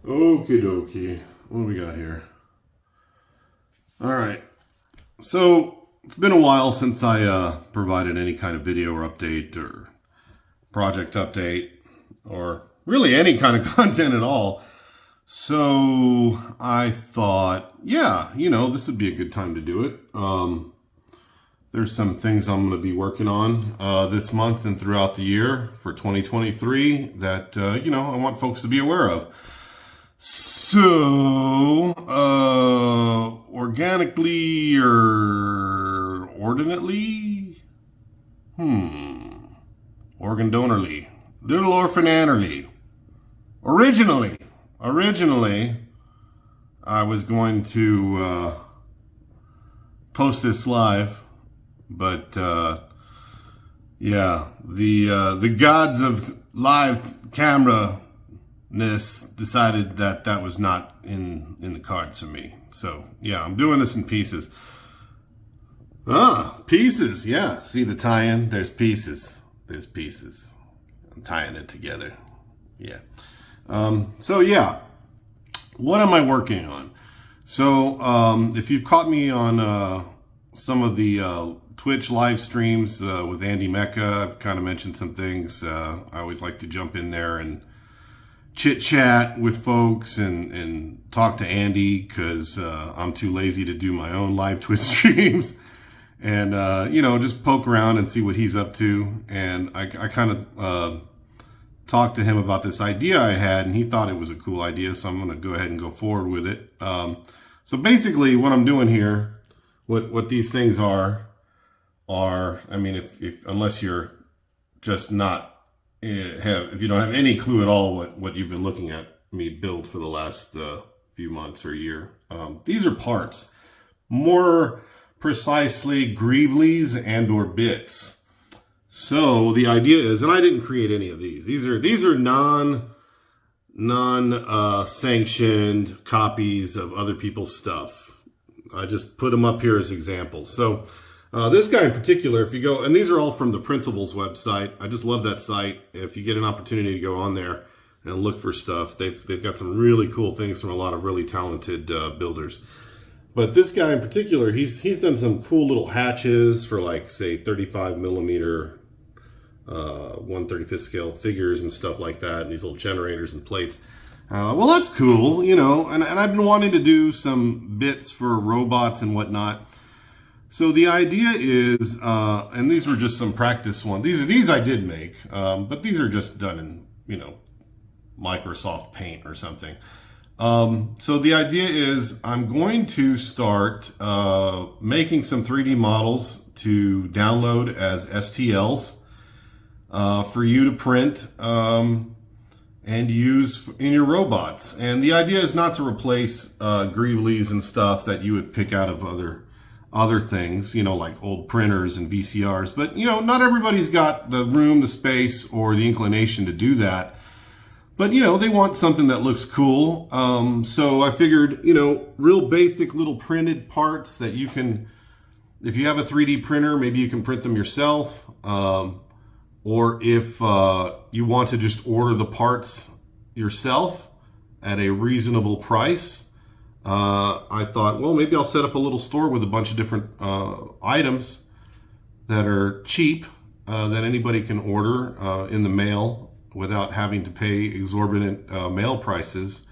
Okie dokie. What do we got here? All right. So it's been a while since I provided any kind of video or update or project update or really any kind of content at all. So I thought, yeah, this would be a good time to do it. There's some things I'm going to be working on this month and throughout the year for 2023 that, I want folks to be aware of. So, organically or ordinately? Organ donorly. Little orphan annerly. Originally, I was going to post this live, but the gods of live camera decided that was not in the cards for me. So yeah, I'm doing this in pieces. Pieces. Yeah, see the tie-in? There's pieces. I'm tying it together. Yeah. So yeah, what am I working on? So if you've caught me on some of the Twitch live streams with Andy Mecha, I've kind of mentioned some things. I always like to jump in there and chit chat with folks and talk to Andy because I'm too lazy to do my own live Twitch streams, and just poke around and see what he's up to. And I kind of talked to him about this idea I had, and he thought it was a cool idea, so I'm going to go ahead and go forward with it. So basically what I'm doing here, what these things are, I mean, if unless you're just not if you don't have any clue at all what you've been looking at me build for the last few months or year, these are parts, more precisely greeblies and or bits. So the idea is, and I didn't create any of these. These are non sanctioned copies of other people's stuff. I just put them up here as examples. So this guy in particular, if you go, and these are all from the Printables website. I just love that site. If you get an opportunity to go on there and look for stuff, they've got some really cool things from a lot of really talented builders. But this guy in particular, he's done some cool little hatches for, like, say 35 millimeter 1/35 scale figures and stuff like that, and these little generators and plates. Well, that's cool, and I've been wanting to do some bits for robots and whatnot. So the idea is, and these were just some practice ones. These I did make, but these are just done in, Microsoft Paint or something. So the idea is I'm going to start making some 3D models to download as STLs for you to print and use in your robots. And the idea is not to replace greeblies and stuff that you would pick out of other things, like old printers and VCRs. But, not everybody's got the room, the space, or the inclination to do that. But, they want something that looks cool. So I figured, real basic little printed parts that you can, if you have a 3D printer, maybe you can print them yourself. Or if you want to just order the parts yourself at a reasonable price, I thought, well, maybe I'll set up a little store with a bunch of different items that are cheap that anybody can order in the mail without having to pay exorbitant mail prices.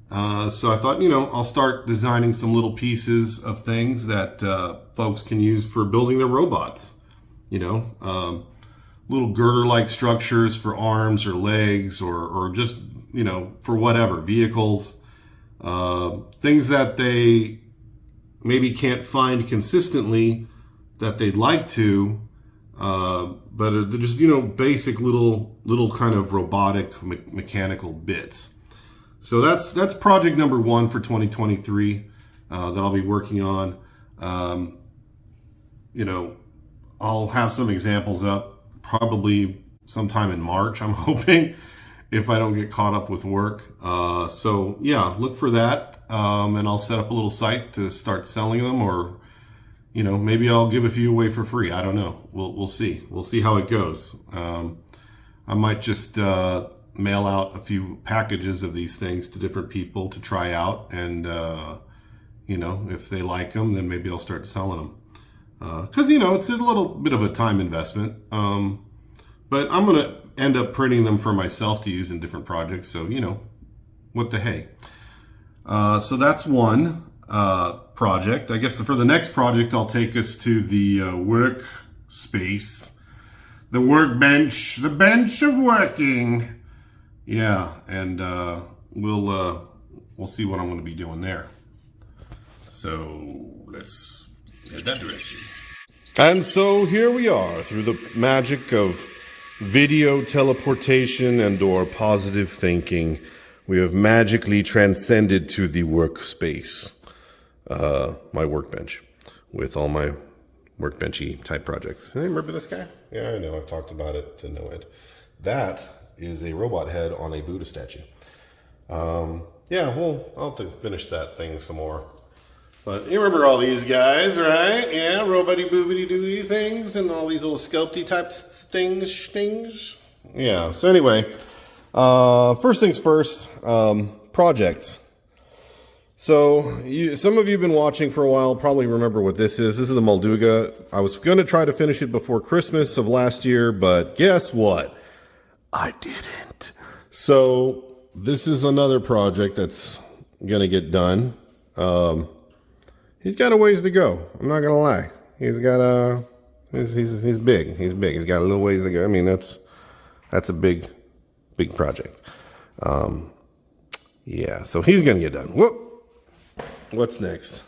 So I thought, I'll start designing some little pieces of things that folks can use for building their robots. Little girder-like structures for arms or legs or just, for whatever, vehicles. Things that they maybe can't find consistently that they'd like to, but they're just, basic little kind of robotic mechanical bits. So that's project number 1 for 2023 that I'll be working on. I'll have some examples up probably sometime in March, I'm hoping, if I don't get caught up with work. So yeah, look for that. And I'll set up a little site to start selling them, or, maybe I'll give a few away for free. I don't know. We'll see. We'll see how it goes. I might just mail out a few packages of these things to different people to try out. And, you know, if they like them, then maybe I'll start selling them. Because, you know, it's a little bit of a time investment. But I'm going to end up printing them for myself to use in different projects. So, you know, what the hey. So that's one project. I guess for the next project, I'll take us to the workspace, the workbench, the bench of working. Yeah, and we'll see what I'm going to be doing there. So let's head that direction. And so here we are, through the magic of video teleportation and or positive thinking, we have magically transcended to the workspace, my workbench, with all my workbenchy type projects. Hey, remember this guy? Yeah, I know, I've talked about it to no end. That is a robot head on a Buddha statue. Yeah, well, I'll have to finish that thing some more. But you remember all these guys, right? Yeah, robot-y, boobity-doo things, and all these little sculpty type things. Yeah, so anyway, first things first, projects. So some of you have been watching for a while, probably remember what this is. This is the Molduga. I was going to try to finish it before Christmas of last year, but guess what? I didn't. So this is another project that's going to get done. He's got a ways to go. I'm not gonna lie. He's got he's big. He's big. He's got a little ways to go. I mean, that's a big project. Yeah. So he's gonna get done. Whoop. What's next?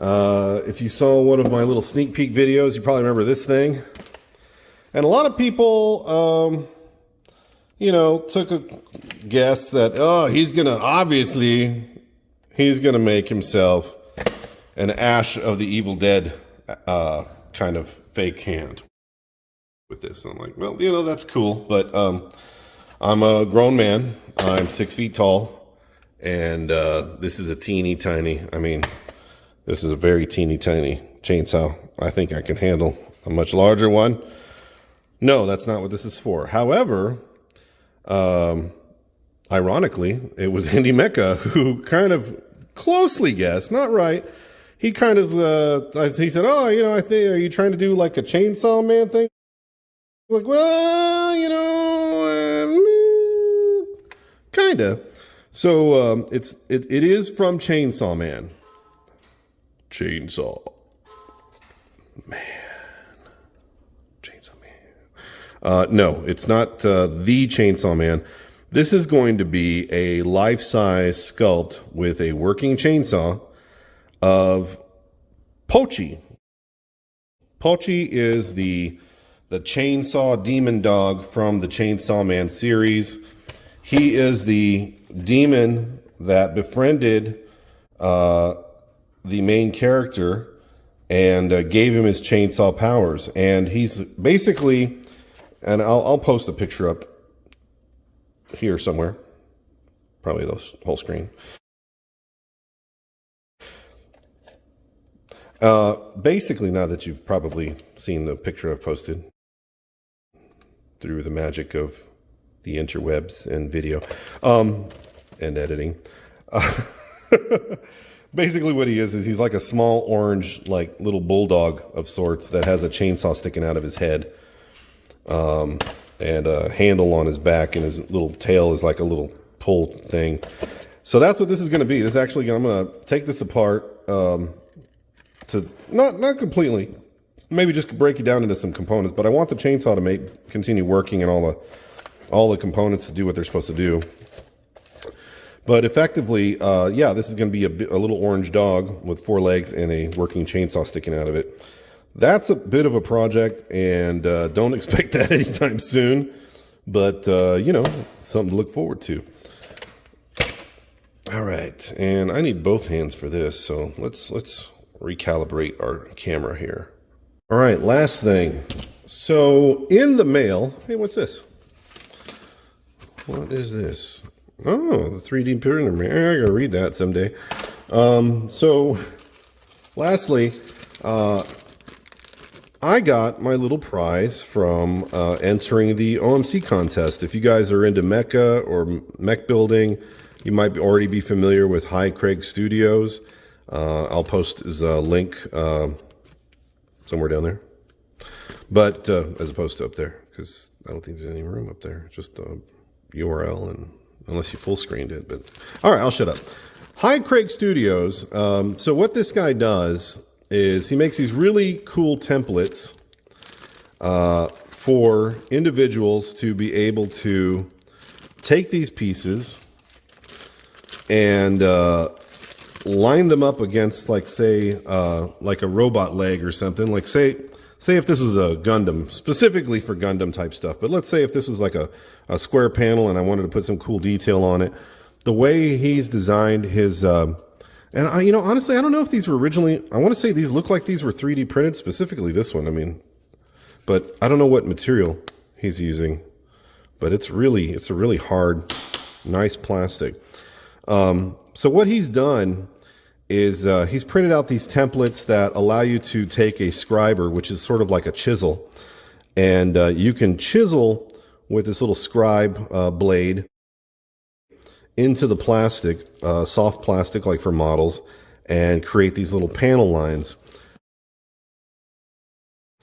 If you saw one of my little sneak peek videos, you probably remember this thing. And a lot of people, you know, took a guess that he's gonna make himself an Ash of the Evil Dead kind of fake hand with this. I'm like, well, you know, that's cool, but I'm a grown man. I'm 6 feet tall, and this is a teeny tiny, I mean, this is a very teeny tiny chainsaw. I think I can handle a much larger one. No, that's not what this is for. However, ironically, it was Andy Mecha who kind of closely guessed, not right. He kind of, he said, oh, you know, I think, are you trying to do like a Chainsaw Man thing? Like, well, you know, kind of. So it is from Chainsaw Man. Chainsaw Man. Chainsaw Man. No, it's not the Chainsaw Man. This is going to be a life-size sculpt with a working chainsaw of Pochi. Pochi is the chainsaw demon dog from the Chainsaw Man series. He is the demon that befriended the main character and gave him his chainsaw powers. And he's basically, and I'll post a picture up here somewhere, probably the whole screen. Basically, now that you've probably seen the picture I've posted through the magic of the interwebs and video, and editing, basically what he is he's like a small orange, like little bulldog of sorts that has a chainsaw sticking out of his head, and a handle on his back, and his little tail is like a little pull thing. So that's what this is going to be. This actually, I'm going to take this apart, to not completely, maybe just break it down into some components, but I want the chainsaw to continue working and all the components to do what they're supposed to do. But effectively, yeah, this is going to be a little orange dog with 4 legs and a working chainsaw sticking out of it. That's a bit of a project, and don't expect that anytime soon, but you know, something to look forward to. All right, and I need both hands for this, so let's recalibrate our camera here. All right, last thing. So in the mail, hey, what's this? What is this? Oh, the 3D printer, man. I gotta read that someday. So lastly, I got my little prize from entering the OMC contest. If you guys are into Mecha or mech building, you might already be familiar with HiCraig Studios. I'll post his link somewhere down there. But as opposed to up there, because I don't think there's any room up there. Just a URL, and unless you full screened it. But all right, I'll shut up. HiCraig Studios. So what this guy does is he makes these really cool templates for individuals to be able to take these pieces and line them up against, like, say, like a robot leg or something. Like, say if this was a Gundam, specifically for Gundam type stuff, but let's say if this was like a square panel and I wanted to put some cool detail on it, the way he's designed his, and honestly, I don't know if these were originally, I want to say these look like these were 3D printed, specifically this one, I mean, but I don't know what material he's using, but it's a really hard, nice plastic. So what he's done is he's printed out these templates that allow you to take a scriber, which is sort of like a chisel, and you can chisel with this little scribe blade into the plastic, soft plastic like for models, and create these little panel lines.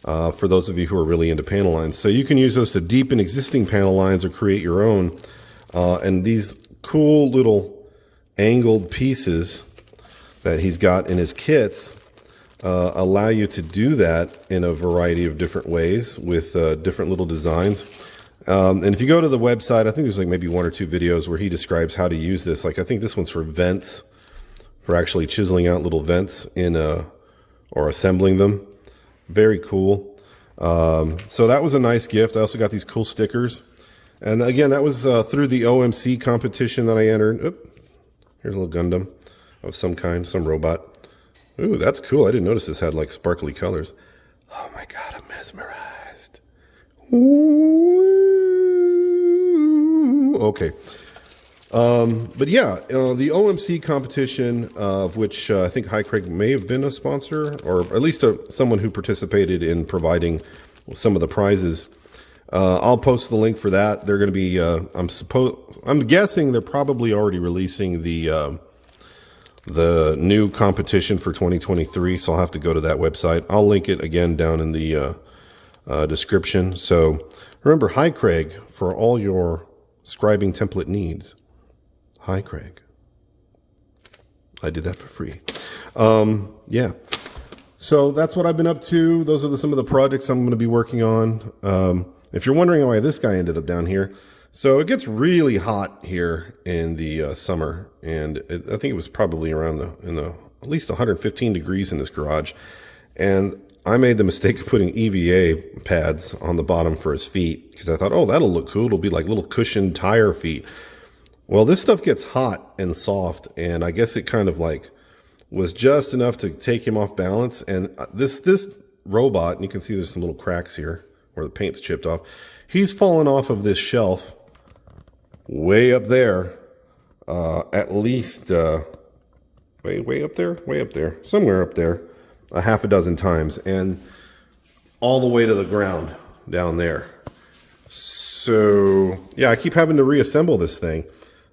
For those of you who are really into panel lines. So you can use those to deepen existing panel lines or create your own. And these cool little angled pieces that he's got in his kits allow you to do that in a variety of different ways with different little designs. And if you go to the website, I think there's like maybe 1 or 2 videos where he describes how to use this. Like, I think this one's for vents, for actually chiseling out little vents in or assembling them. Very cool. So that was a nice gift. I also got these cool stickers. And again, that was through the OMC competition that I entered. Oop, here's a little Gundam of some kind, some robot. Ooh, that's cool. I didn't notice this had like sparkly colors. Oh my God, I'm mesmerized. Ooh. Okay. But yeah, the OMC competition, of which I think HiCraig may have been a sponsor, or at least someone who participated in providing some of the prizes. I'll post the link for that. They're going to be, I'm guessing they're probably already releasing the new competition for 2023. So I'll have to go to that website. I'll link it again down in the description. So remember, HiCraig for all your scribing template needs. HiCraig. I did that for free. Yeah. So that's what I've been up to. Those are some of the projects I'm going to be working on. If you're wondering why this guy ended up down here, so it gets really hot here in the summer, and I think it was probably around at least 115 degrees in this garage, and I made the mistake of putting EVA pads on the bottom for his feet because I thought, oh, that'll look cool. It'll be like little cushioned tire feet. Well, this stuff gets hot and soft, and I guess it kind of like was just enough to take him off balance. And this robot, and you can see there's some little cracks here where the paint's chipped off. He's fallen off of this shelf way up there, at least way up there, somewhere up there, a half a dozen times, and all the way to the ground down there. So yeah, I keep having to reassemble this thing.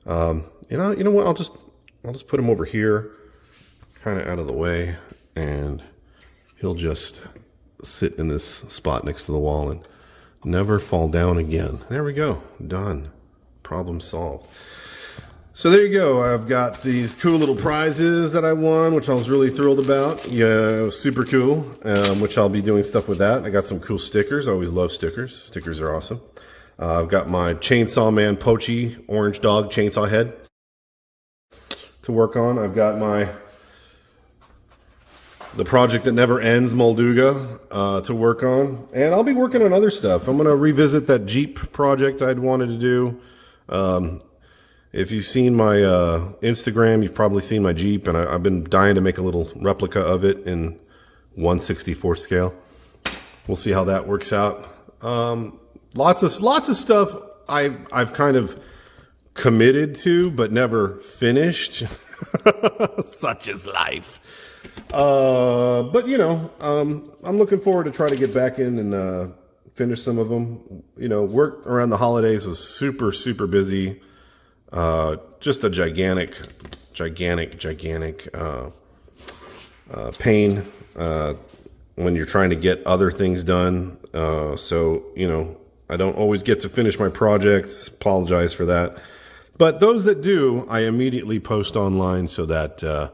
You know what? I'll just put him over here, kind of out of the way, and he'll just sit in this spot next to the wall and never fall down again. There we go. Done. Problem solved. So there you go. I've got these cool little prizes that I won, which I was really thrilled about. Yeah, it was super cool, which I'll be doing stuff with that. I got some cool stickers. I always love stickers. Stickers are awesome. I've got my Chainsaw Man Pochi Orange Dog Chainsaw Head to work on. I've got the Project That Never Ends Molduga to work on. And I'll be working on other stuff. I'm going to revisit that Jeep project I'd wanted to do. If you've seen my Instagram, you've probably seen my Jeep, and I've been dying to make a little replica of it in 1/64 scale. We'll see how that works out. Lots of stuff I've kind of committed to, but never finished. Such is life. But you know, I'm looking forward to try to get back in and finish some of them. You know, work around the holidays was super, super busy. Just a gigantic pain when you're trying to get other things done. So, you know, I don't always get to finish my projects. Apologize for that. But those that do, I immediately post online so that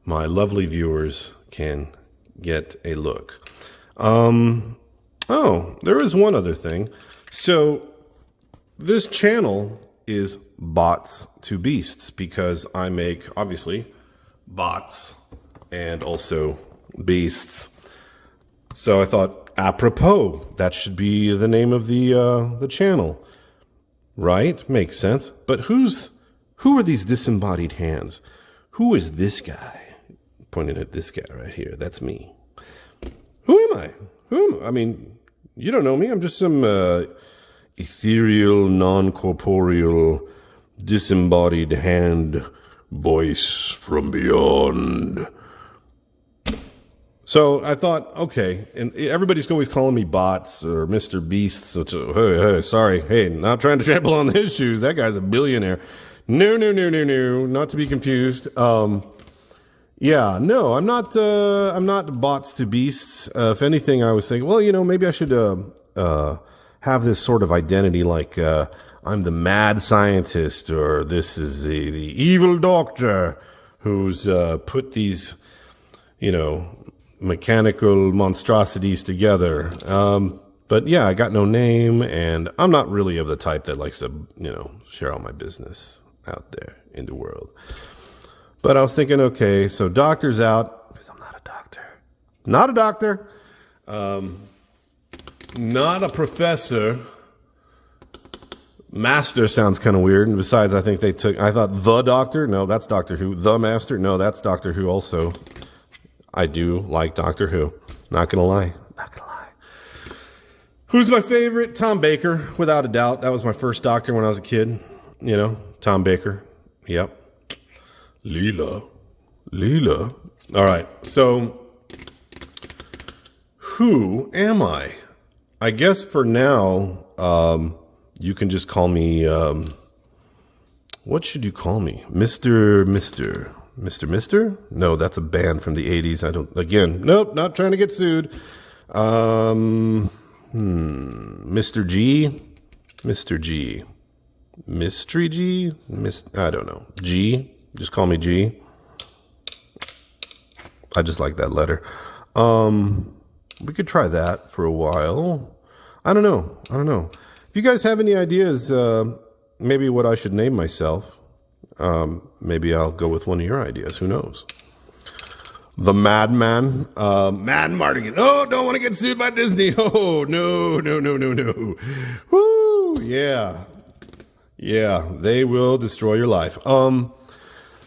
my lovely viewers can get a look. Oh, there is one other thing. So this channel is Bots to Beasts because I make, obviously, bots and also beasts. So I thought, apropos, that should be the name of the channel. Right? Makes sense. But who are these disembodied hands? Who is this guy? Pointing at this guy right here. That's me. Who am I? I mean, you don't know me. I'm just some ethereal, non-corporeal, disembodied hand voice from beyond. So I thought, okay, and everybody's always calling me bots or Mr. Beasts. So, hey, sorry. Hey, not trying to trample on his shoes. That guy's a billionaire. No, not to be confused. Yeah, no, I'm not bots to beasts. If anything, I was thinking, well, you know, maybe I should have this sort of identity like I'm the mad scientist, or this is the evil doctor who's put these, you know, mechanical monstrosities together. But yeah, I got no name, and I'm not really of the type that likes to, you know, share all my business out there in the world. But I was thinking, okay, so doctor's out, because I'm not a doctor. Not a doctor. Not a professor. Master sounds kind of weird. And besides, I thought the doctor. No, that's Doctor Who. The master. No, that's Doctor Who also. I do like Doctor Who. Not going to lie. Who's my favorite? Tom Baker, without a doubt. That was my first doctor when I was a kid. You know, Tom Baker. Yep. Leela. All right. So, who am I? I guess for now, you can just call me, what should you call me? Mr.? No, that's a band from the 80s. Nope, not trying to get sued. Mr. G? Mystery G? I don't know. G? Just call me G. I just like that letter. We could try that for a while. I don't know. If you guys have any ideas, maybe what I should name myself, maybe I'll go with one of your ideas. Who knows? The Madman, Mad Mardigan. Oh, don't want to get sued by Disney. Oh, no. Woo, yeah, they will destroy your life.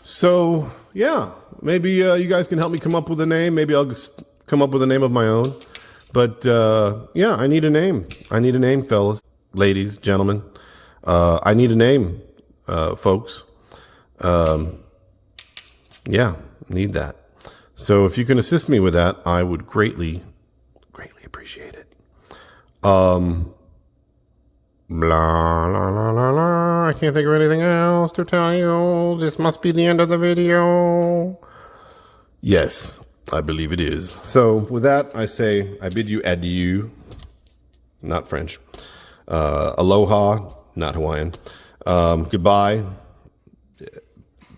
So yeah, maybe you guys can help me come up with a name. Maybe I'll just come up with a name of my own. But yeah, I need a name. Fellas, ladies, gentlemen. I need a name, folks. Yeah, need that. So if you can assist me with that, I would greatly appreciate it. Blah, la, la, la, la. I can't think of anything else to tell you. This must be the end of the video. Yes, I believe it is. So with that, I bid you adieu. Not French. Aloha, not Hawaiian. Goodbye.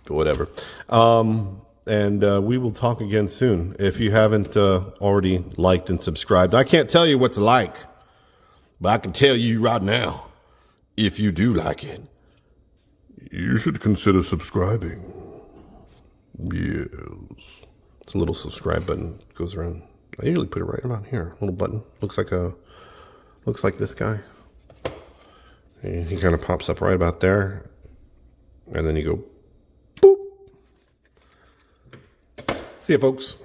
Whatever. And we will talk again soon. If you haven't already liked and subscribed, I can't tell you what to like, but I can tell you right now, if you do like it, you should consider subscribing. Yes. It's a little subscribe button. It goes around. I usually put it right around here. Little button. Looks like this guy. And he kind of pops up right about there. And then you go, boop. See ya, folks.